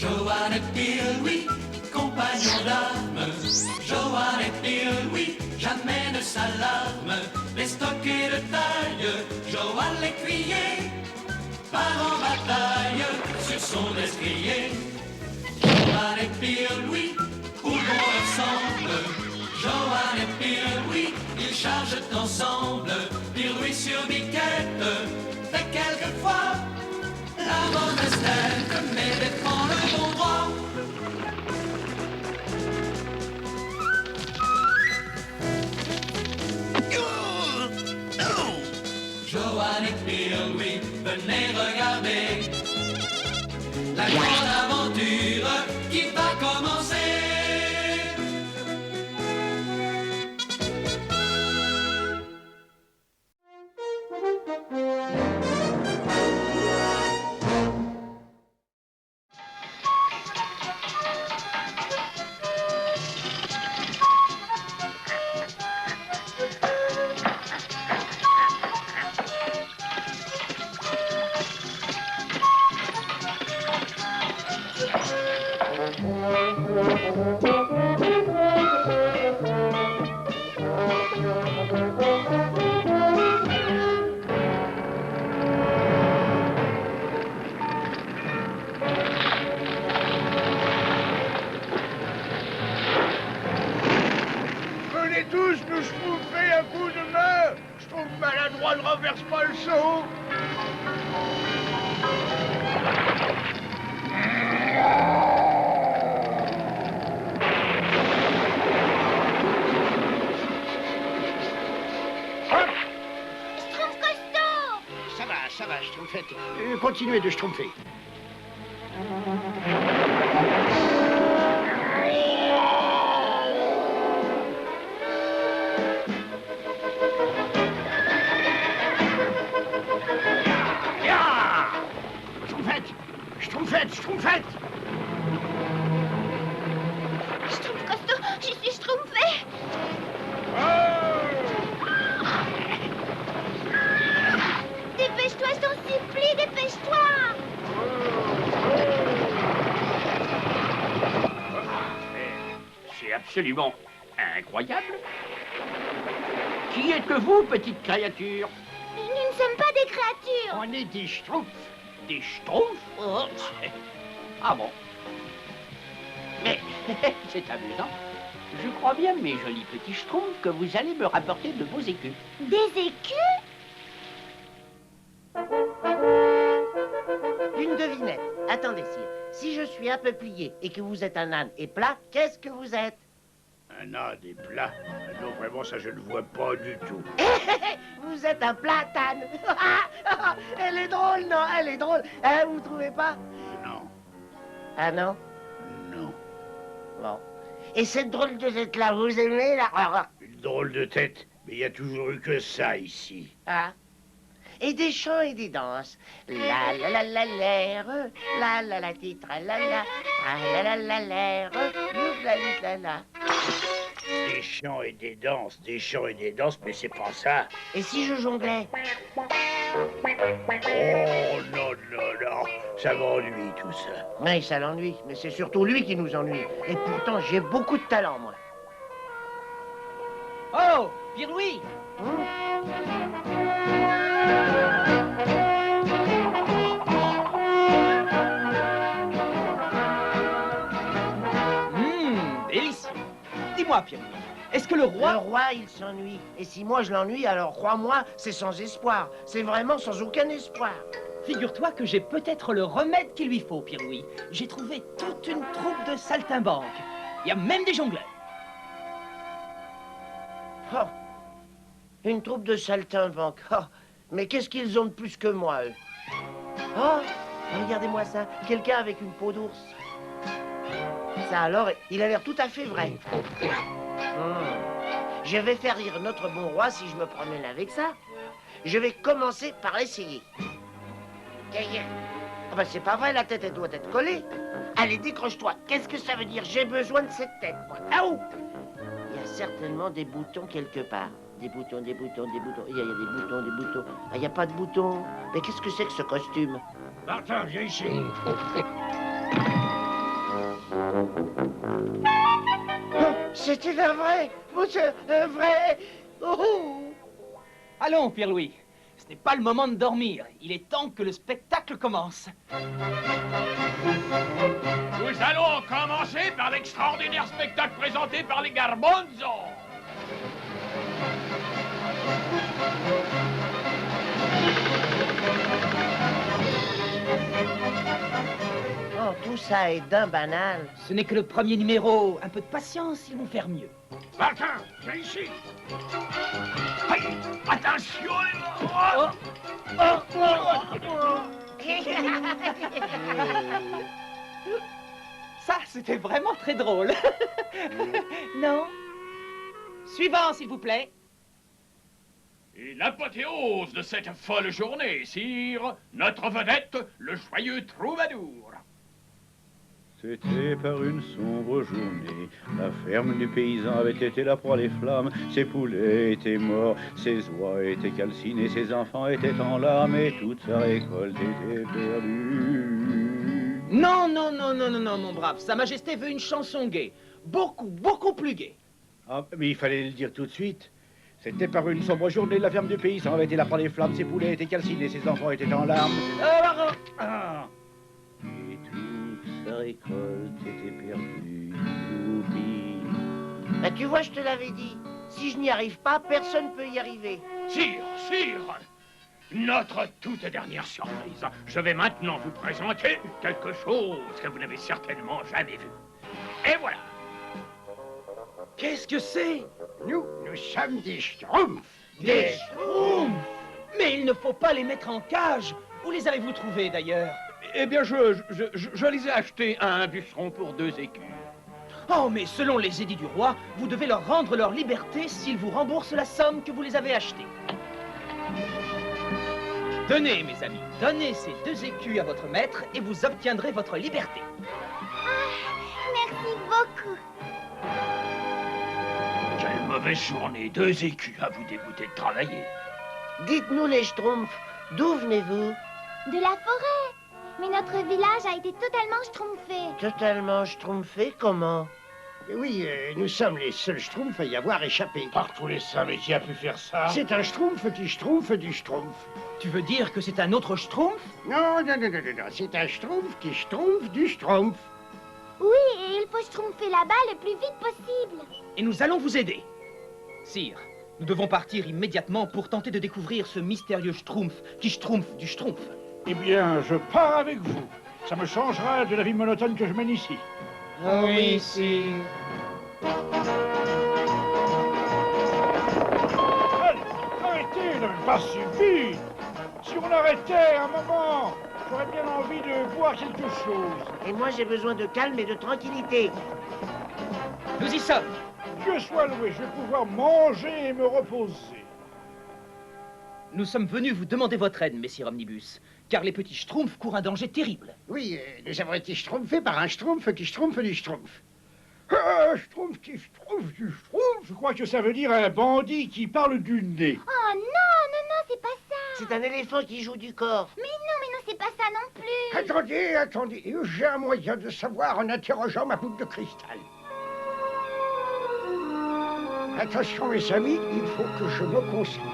Joanne et Bill, oui, compagnons d'âme. Joanne et Bill, oui, jamais ne s'alarme. Les stockés de taille, Joanne l'écuyer, part en bataille sur son destrier. Joanne et Bill, oui, pour bon ensemble. Joanne et Bill, oui, ils chargent ensemble. Bill, oui, sur biquette, fait quelquefois la mauvaise tête, mais défend le bon droit. Joanne et Bill, oui, venez regarder la grande aventure qui va commencer. Venez tous, nous schtroumpfer un coup de main. Je trouve maladroit, ne renverse pas le seau. Schtroumpf costaud! Ça va, Schtroumpfette. Continuez de schtroumpfer. Schtroumpfette! Schtroumpf costaud, je suis schtroumpfé! Dépêche-toi, je t'en supplie, dépêche-toi! C'est absolument incroyable. Qui êtes-vous, petite créature? Nous ne sommes pas des créatures! On est des schtroumpfs. Des schtroumpfs? Oh. Ah bon? Mais c'est amusant. Je crois bien, mes jolis petits schtroumpfs, que vous allez me rapporter de beaux écus. Des écus? Une devinette. Attendez, sire. Si je suis un peu plié et que vous êtes un âne et plat, qu'est-ce que vous êtes? Un âne des plats. Non, vraiment, ça, je ne vois pas du tout. Vous êtes un platane. Elle est drôle, non? Elle est drôle. Hein, vous trouvez pas? Non, Ah non? non. Bon. Et cette drôle de tête-là, vous aimez la... Une drôle de tête. Mais il y a toujours eu que ça ici. Ah. Et des chants et des danses. La la la la l'air, la la titre, la la la l'air, la la. Des chants et des danses, mais c'est pas ça. Et si je jonglais? Oh non, ça m'ennuie tout ça. Oui, ça l'ennuie, mais c'est surtout lui qui nous ennuie. Et pourtant, j'ai beaucoup de talent, moi. Oh, Pierre-Louis! Délicieux. Dis-moi, Pierre-Louis, est-ce que le Le roi... roi, il s'ennuie. Et si moi je l'ennuie, alors crois-moi, c'est sans espoir. C'est vraiment sans aucun espoir. Figure-toi que j'ai peut-être le remède qu'il lui faut, Pierre-Louis. J'ai trouvé toute une troupe de saltimbanques. Il y a même des jongleurs. Oh, une troupe de saltimbanques. Oh, mais qu'est-ce qu'ils ont de plus que moi, eux? Oh, regardez-moi ça. Quelqu'un avec une peau d'ours. Ça alors, il a l'air tout à fait vrai. Je vais faire rire notre bon roi si je me promène avec ça. Je vais commencer par essayer. Ah ben c'est pas vrai, la tête elle doit être collée. Allez, décroche-toi. Qu'est-ce que ça veut dire? J'ai besoin de cette tête, moi. Ah ouh! Il y a certainement des boutons quelque part. Des boutons, des boutons, des boutons. Il y a des boutons, des boutons. Ah, il n'y a pas de boutons. Mais qu'est-ce que c'est que ce costume? Martin, viens ici. C'était un vrai. Oh, c'est un vrai. Oh. Allons, Pierre-Louis. Ce n'est pas le moment de dormir. Il est temps que le spectacle commence. Nous allons commencer par l'extraordinaire spectacle présenté par les Garbanzos. Oh, tout ça est d'un banal. Ce n'est que le premier numéro. Un peu de patience, ils vont faire mieux. Martin, viens ici. Aïe, attention. Oh. Ça, c'était vraiment très drôle. Non? Suivant, s'il vous plaît. Et l'apothéose de cette folle journée, sire, notre vedette, le joyeux troubadour. C'était par une sombre journée, la ferme du paysan avait été la proie des flammes, ses poulets étaient morts, ses oies étaient calcinées, ses enfants étaient en larmes et toute sa récolte était perdue. Non, non, non, non, non, non, mon brave. Sa Majesté veut une chanson gaie. Beaucoup, beaucoup plus gaie. Ah, mais il fallait le dire tout de suite. C'était par une sombre journée, la ferme du paysan avait été la proie des flammes, ses poulets étaient calcinés, ses enfants étaient en larmes. Ah. Et toute sa récolte était perdue. Youpi. Bah, tu vois, je te l'avais dit. Si je n'y arrive pas, personne ne peut y arriver. Sire, notre toute dernière surprise. Je vais maintenant vous présenter quelque chose que vous n'avez certainement jamais vu. Et voilà. Qu'est-ce que c'est? Nous sommes des Schtroumpfs. Des Schtroumpfs! Mais il ne faut pas les mettre en cage. Où les avez-vous trouvés, d'ailleurs? Eh bien, je les ai achetés à un bûcheron pour 2 écus. Oh, mais selon les édits du roi, vous devez leur rendre leur liberté s'ils vous remboursent la somme que vous les avez achetés. Donnez, mes amis, donnez ces 2 écus à votre maître et vous obtiendrez votre liberté. Merci beaucoup. Quelle mauvaise journée, 2 écus à vous dégoûter de travailler. Dites-nous, les Schtroumpfs, d'où venez-vous? De la forêt. Mais notre village a été totalement schtroumpfé. Totalement schtroumpfé, comment? Oui, nous sommes les seuls Schtroumpfs à y avoir échappé. Par tous les saints, mais qui a pu faire ça? C'est un Schtroumpf qui Schtroumpf du Schtroumpf. Tu veux dire que c'est un autre Schtroumpf? Non, c'est un Schtroumpf qui Schtroumpf du Schtroumpf. Oui, et il faut schtroumpfer là-bas le plus vite possible. Et nous allons vous aider. Sire, nous devons partir immédiatement pour tenter de découvrir ce mystérieux Schtroumpf qui Schtroumpf du Schtroumpf. Eh bien, je pars avec vous. Ça me changera de la vie monotone que je mène ici. Oui, sire. Allez, arrêtez, ne pas si vite. Si on arrêtait un moment, j'aurais bien envie de boire quelque chose. Et moi, j'ai besoin de calme et de tranquillité. Nous y sommes. Dieu soit loué, je vais pouvoir manger et me reposer. Nous sommes venus vous demander votre aide, messire Omnibus, car les petits Schtroumpfs courent un danger terrible. Oui, nous avons été Schtroumpfés par un Schtroumpf qui Schtroumpf du Schtroumpf. Schtroumpf qui Schtroumpf du Schtroumpf. Je crois que ça veut dire un bandit qui parle du nez. Oh non, non, non, c'est pas ça. C'est un éléphant qui joue du corps. Mais non, c'est pas ça non plus. Attendez, j'ai un moyen de savoir en interrogeant ma boule de cristal. Attention, mes amis, il faut que je me concentre.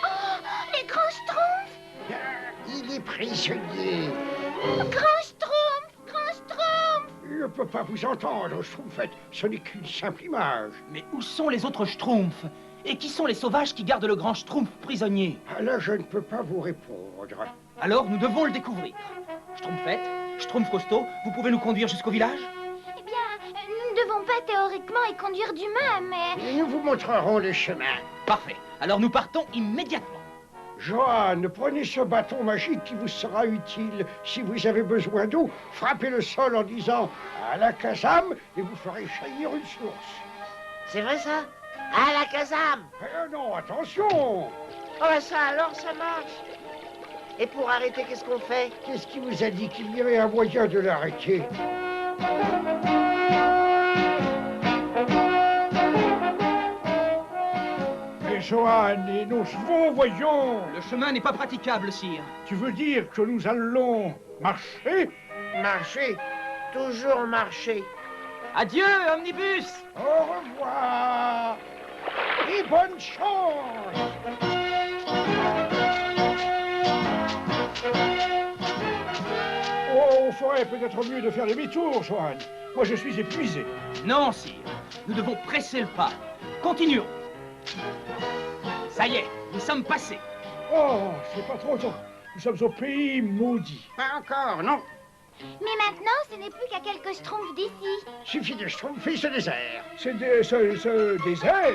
Oh, les grands schtroumpfs. Il est prisonnier. Grand schtroumpf, grand schtroumpf. Il ne peut pas vous entendre, Schtroumpfette. Ce n'est qu'une simple image. Mais où sont les autres Schtroumpfs? Et qui sont les sauvages qui gardent le grand Schtroumpf prisonnier? Ah, là, je ne peux pas vous répondre. Alors, nous devons le découvrir. Schtroumpfette, Schtroumpf costaud, vous pouvez nous conduire jusqu'au village? Eh bien, nous ne devons pas théoriquement y conduire d'humains, mais... Nous vous montrerons le chemin. Parfait. Alors nous partons immédiatement. Johan, prenez ce bâton magique qui vous sera utile si vous avez besoin d'eau. Frappez le sol en disant « Alakazam » et vous ferez jaillir une source. C'est vrai, ça? Alakazam! Non, attention! Oh, bah ça alors, ça marche. Et pour arrêter, qu'est-ce qu'on fait? Qu'est-ce qui vous a dit qu'il y aurait un moyen de l'arrêter? Et Johan et nos chevaux, voyons. Le chemin n'est pas praticable, sire. Tu veux dire que nous allons marcher? Marcher? toujours marché. Adieu, Omnibus! Au revoir et bonne chance. Oh, on ferait peut-être mieux de faire demi-tour, Johan. Moi, je suis épuisé. Non, sire. Nous devons presser le pas. Continuons. Ça y est, nous sommes passés. Oh, c'est pas trop tôt. Nous sommes au pays maudit. Pas encore, non. Mais maintenant, ce n'est plus qu'à quelques schtroumpfs d'ici. Suffit de schtroumpfer ce désert. Ce désert?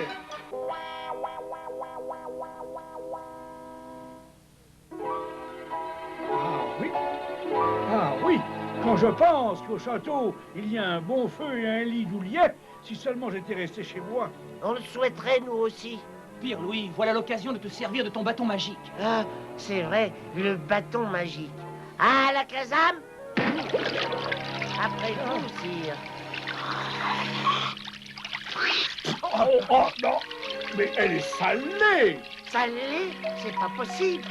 Ah oui. Ah oui. Quand je pense qu'au château, il y a un bon feu et un lit douillet, si seulement j'étais resté chez moi. On le souhaiterait, nous aussi. Pire, Louis, voilà l'occasion de te servir de ton bâton magique. Ah, c'est vrai, le bâton magique. Ah, la casame? Après tout, sire. Oh, oh, non. Mais elle est salée. Salé, c'est pas possible.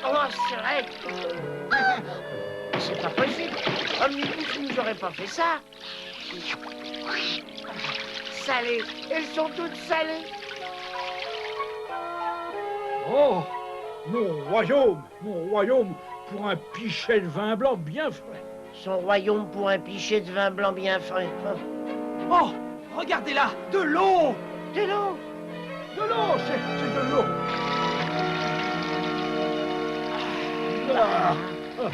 Oh, c'est vrai. C'est pas possible. Omnibus nous aurait pas fait ça. Salées. Elles sont toutes salées. Oh, mon royaume, pour un pichet de vin blanc bien frais. Son royaume pour un pichet de vin blanc bien frais. Oh, regardez là, de l'eau! De l'eau. De l'eau, c'est de l'eau. Ah, ah.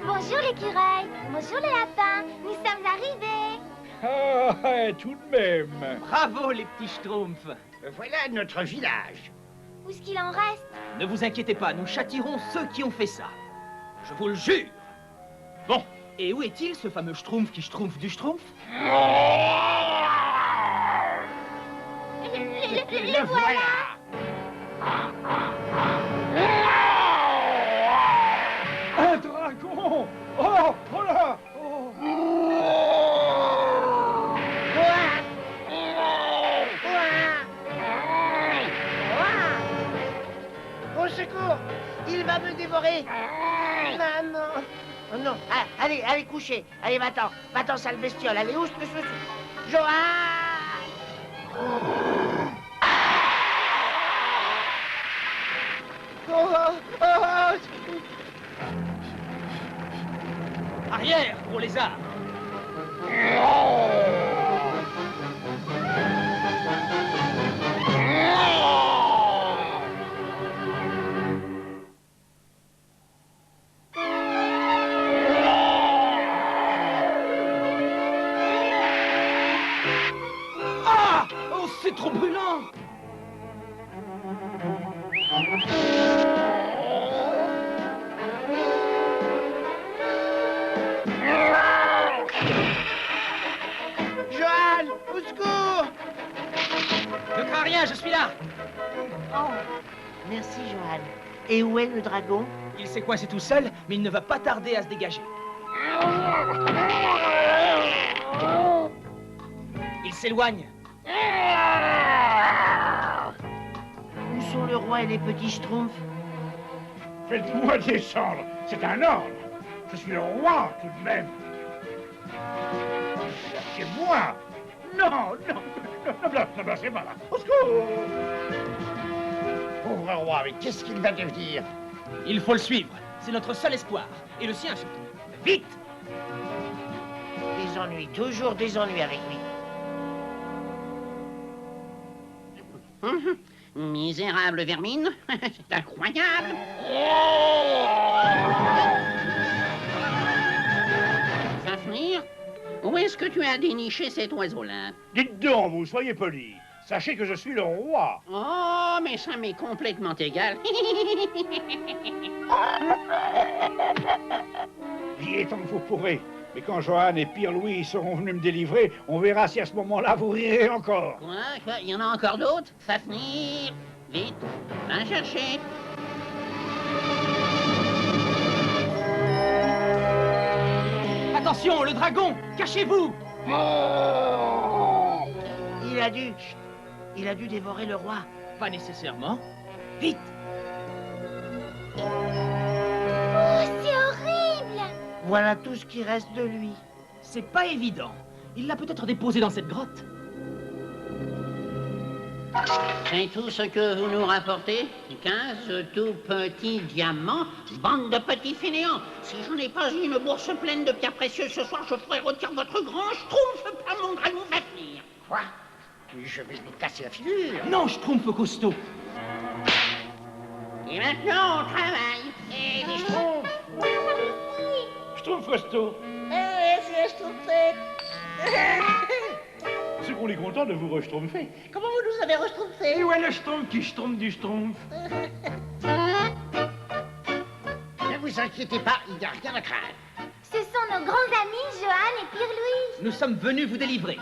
Bonjour l'écureuil. Bonjour les lapins. Nous sommes arrivés. Ah, tout de même. Bravo, les petits schtroumpfs. Voilà notre village. Où est-ce qu'il en reste? Ne vous inquiétez pas, nous châtierons ceux qui ont fait ça. Je vous le jure. Bon, et où est-il, ce fameux schtroumpf qui schtroumpf du schtroumpf? Le voilà. Un dragon. Oh, voilà. Oh. Au secours! Il va me dévorer! Maman! Oh non! Ah, allez, allez, coucher! Allez, va-t'en, sale bestiole! Allez, oust le chouchou! Johan! Arrière, gros lézard. Ah! Oh, c'est trop brûlant! Johan! Au secours! Ne crains rien, je suis là. Oh! Merci, Johan. Et où est le dragon? Il s'est coincé tout seul, mais il ne va pas tarder à se dégager. Il s'éloigne. Où sont le roi et les petits schtroumpfs? Faites-moi descendre. C'est un ordre. Je suis le roi, tout de même. Cherchez-moi. Non, ne blâchez pas là. Au secours. Pauvre roi, mais qu'est-ce qu'il va devenir? Il faut le suivre. C'est notre seul espoir. Et le sien surtout. Vite! Des ennuis, toujours des ennuis avec lui. Misérable vermine, c'est incroyable. Fafnir, où est-ce que tu as déniché cet oiseau-là? Dites donc, vous soyez poli. Sachez que je suis le roi. Oh, mais ça m'est complètement égal. J'y ai tant que vous pourrez. Mais quand Johan et Pierre Louis seront venus me délivrer, on verra si à ce moment-là vous rirez encore. Quoi? Il y en a encore d'autres? Fafnir, vite, va chercher. Attention, le dragon! Cachez-vous! Il a dû dévorer le roi. Pas nécessairement. Vite! Voilà tout ce qui reste de lui. C'est pas évident. Il l'a peut-être déposé dans cette grotte. C'est tout ce que vous nous rapportez? 15 tout petits diamants? Bande de petits fainéants! Si je n'ai pas une bourse pleine de pierres précieuses ce soir, je ferai retirer votre grand schtroumpf par mon dragon Fafnir. Quoi? Je vais lui casser la figure. Non, Schtroumpf costaud. Et maintenant, on travaille. Et les schtroumpfs. Schtroumpf costaud. C'est qu'on est content de vous reschtroumpfer. Comment vous nous avez reschtroumpfés? Et où est le schtroumpf qui schtroumpf du schtroumpf? Ne vous inquiétez pas, il n'y a rien à craindre. Ce sont nos grands amis, Johan et Pierre-Louis. Nous sommes venus vous délivrer.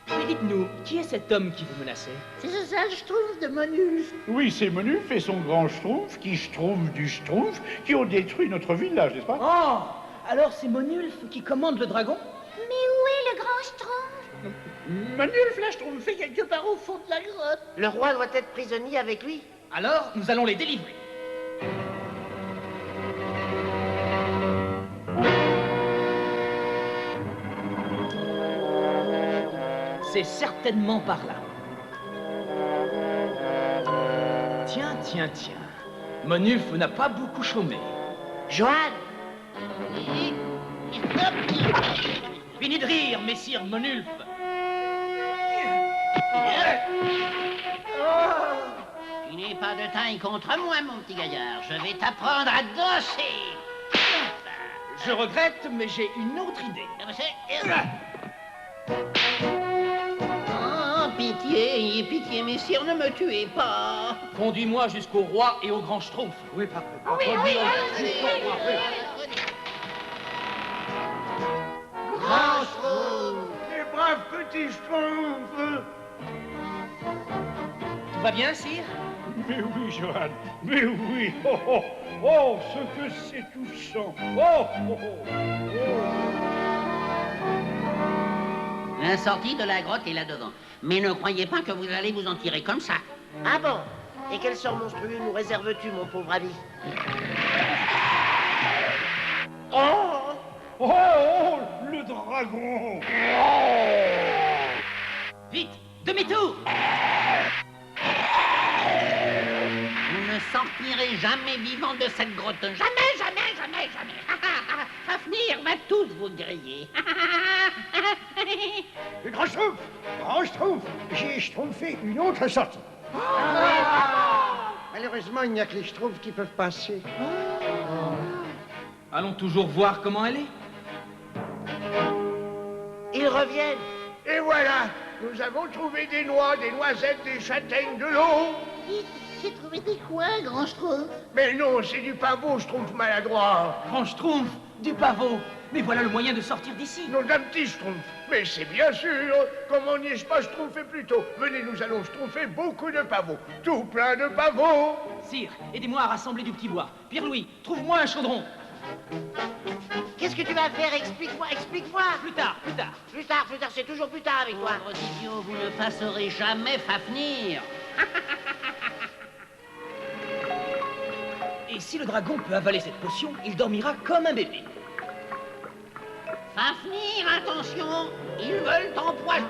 Mais dites-nous, qui est cet homme qui vous menaçait? C'est ce sale schtroumpf de Monulf. Oui, c'est Monulf et son grand schtroumpf qui schtroumpf du schtroumpf qui ont détruit notre village, n'est-ce pas? Oh! Alors c'est Monulf qui commande le dragon? Mais où est le grand Schtroumpf? Monulf l'a schtroumpfé quelque part au fond de la grotte. Le roi doit être prisonnier avec lui. Alors, nous allons les délivrer. C'est certainement par là. Tiens, tiens, tiens. Monulf n'a pas beaucoup chômé. Johan! Fini de rire, messire Monulf. Tu n'es pas de taille contre moi, mon petit gaillard. Je vais t'apprendre à danser. Je regrette, mais j'ai une autre idée. Oh, pitié, pitié, messire, ne me tuez pas. Conduis-moi jusqu'au roi et au grand Schtroumpf. Oui, papa. Grand Schtroumpf. Les braves petits schtroumpfs! Tout va bien, sire? Mais oui, Johan, mais oui! Oh, oh, oh, ce que c'est touchant! Oh, oh, oh, La sortie de la grotte est là-devant. Mais ne croyez pas que vous allez vous en tirer comme ça. Ah bon? Et quel sort monstrueux nous réserves-tu, mon pauvre ami? oh, oh, oh, le dragon! Vite, demi-tour! Vous ne sortirez jamais vivant de cette grotte. Jamais, jamais, jamais, jamais. Fafnir va tous vous griller. Le grand schtroumpf, j'ai schtroumpfé une autre sortie. Malheureusement, il n'y a que les schtroumpfs qui peuvent passer. Allons toujours voir comment elle est. Ils reviennent. Et voilà, nous avons trouvé des noix, des noisettes, des châtaignes, de l'eau. J'ai trouvé des quoi, grand schtroumpf? Mais non, c'est du pavot, schtroumpf maladroit. Grand Schtroumpf, du pavot. Mais voilà le moyen de sortir d'ici. Non, d'un petit schtroumpf. Mais c'est bien sûr. Comment n'y ai-je pas schtroumpfé plus tôt? Venez, nous allons schtroumpfer beaucoup de pavots. Tout plein de pavots. Sire, aidez-moi à rassembler du petit bois. Pierre-Louis, trouve-moi un chaudron. Qu'est-ce que tu vas faire? Explique-moi, explique-moi. Plus tard, plus tard. Plus tard, c'est toujours plus tard avec toi. Pauvres idiots, vous ne passerez jamais Fafnir. Et si le dragon peut avaler cette potion, il dormira comme un bébé. Fafnir, attention, ils veulent t'empoisonner.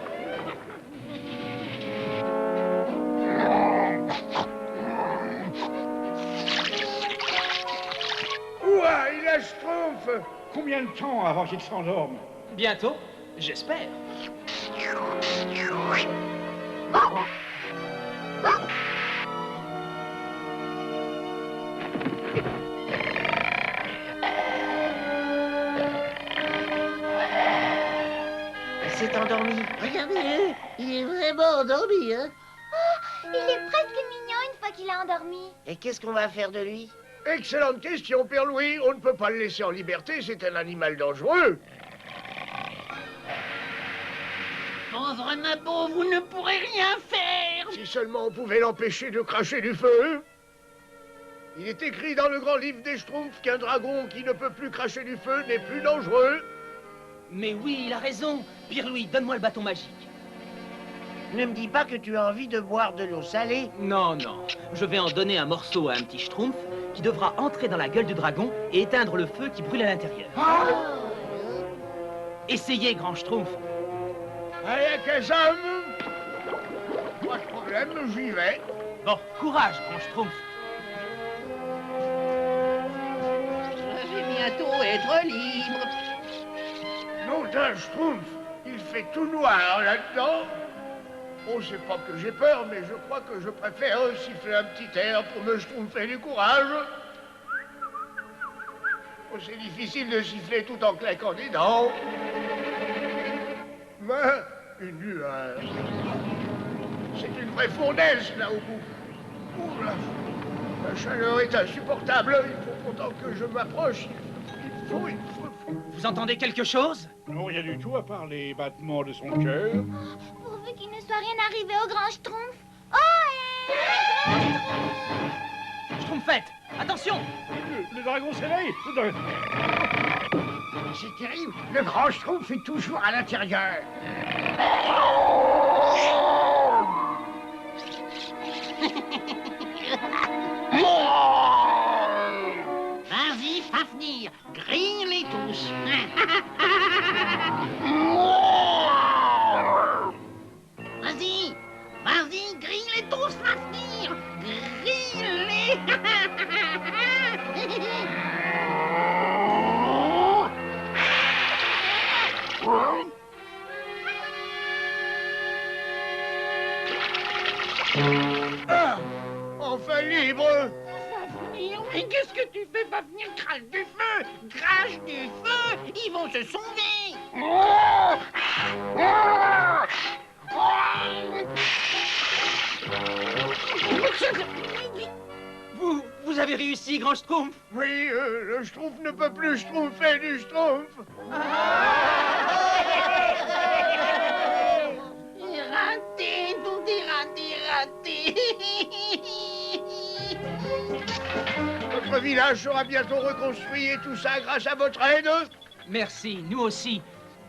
Ouah, il a schtroumpf. Combien de temps avant qu'il s'endorme? Bientôt, j'espère. Il s'est endormi. Regardez-le, il est vraiment endormi, hein? Il est presque mignon une fois qu'il a endormi. Et qu'est-ce qu'on va faire de lui? Excellente question, Père Louis. On ne peut pas le laisser en liberté, c'est un animal dangereux. Pauvre Nabo, vous ne pourrez rien faire. Si seulement on pouvait l'empêcher de cracher du feu. Il est écrit dans le grand livre des Schtroumpfs qu'un dragon qui ne peut plus cracher du feu n'est plus dangereux. Mais oui, il a raison. Pierre-Louis, donne-moi le bâton magique. Ne me dis pas que tu as envie de boire de l'eau salée. Non, non. Je vais en donner un morceau à un petit Schtroumpf, qui devra entrer dans la gueule du dragon et éteindre le feu qui brûle à l'intérieur. Essayez, grand Schtroumpf. Allez, Kazam. Pas de problème, j'y vais. Bon, courage, grand Schtroumpf. Je vais bientôt être libre. Non, d'un Schtroumpf, il fait tout noir là-dedans. Oh, c'est pas que j'ai peur, mais je crois que je préfère siffler un petit air pour me schtroumpfer du courage. Oh, c'est difficile de siffler tout en claquant des dents. Mais une lueur. C'est une vraie fournaise là au bout. Ouh là, la chaleur est insupportable. Il faut pourtant que je m'approche. Il faut. Vous entendez quelque chose? Non, rien du tout à part les battements de son cœur. Pourvu qu'il ne soit rien arrivé au grand Schtroumpf. Oh, Schtroumpfette, attention! Le dragon s'éveille. C'est terrible. Le grand Schtroumpf est toujours à l'intérieur. Vas-y, Fafnir, grille-les tous. Vas-y, vas-y, grille-les tous, Fafnir. Grille-les. Ah, enfin libre. Fafnir, mais qu'est-ce que tu fais, Fafnir? Crache du feu! Crache du feu! Ils vont se sauver! Vous avez réussi, grand Schtroumpf? Oui, le Schtroumpf ne peut plus schtroumpfer du Schtroumpf. Raté, tout est raté, raté! Notre village sera bientôt reconstruit et tout ça grâce à votre aide. Merci, nous aussi.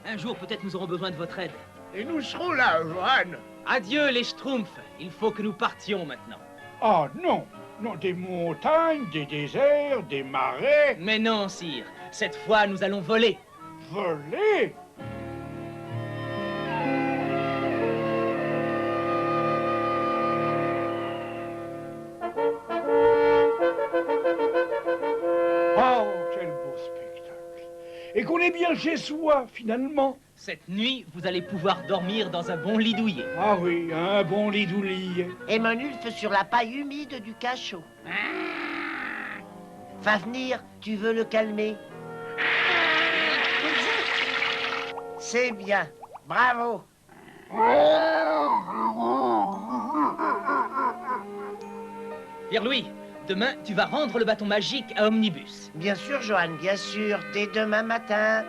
Un jour, peut-être nous aurons besoin de votre aide. Et nous serons là, Johan. Adieu, les Schtroumpfs. Il faut que nous partions maintenant. Ah non, non, des montagnes, des déserts, des marais. Mais non, sire. Cette fois, nous allons voler. Voler? Oh, quel beau spectacle. Et qu'on est bien chez soi, finalement. Cette nuit, vous allez pouvoir dormir dans un bon lit douillet. Ah oui, un bon lit douillet. Et Manulfe sur la paille humide du cachot. Fafnir, tu veux le calmer? C'est bien. Bravo. Pierre-Louis, demain, tu vas rendre le bâton magique à Omnibus. Bien sûr, Johan, bien sûr. Dès demain matin.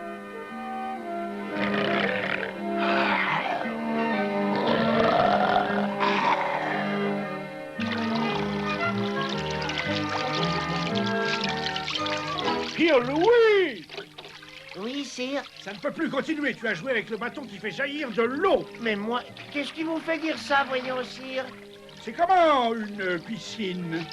Pierre-Louis! Oui, sire. Ça ne peut plus continuer. Tu as joué avec le bâton qui fait jaillir de l'eau. Mais moi, qu'est-ce qui vous fait dire ça, voyons, sire? C'est comment une piscine?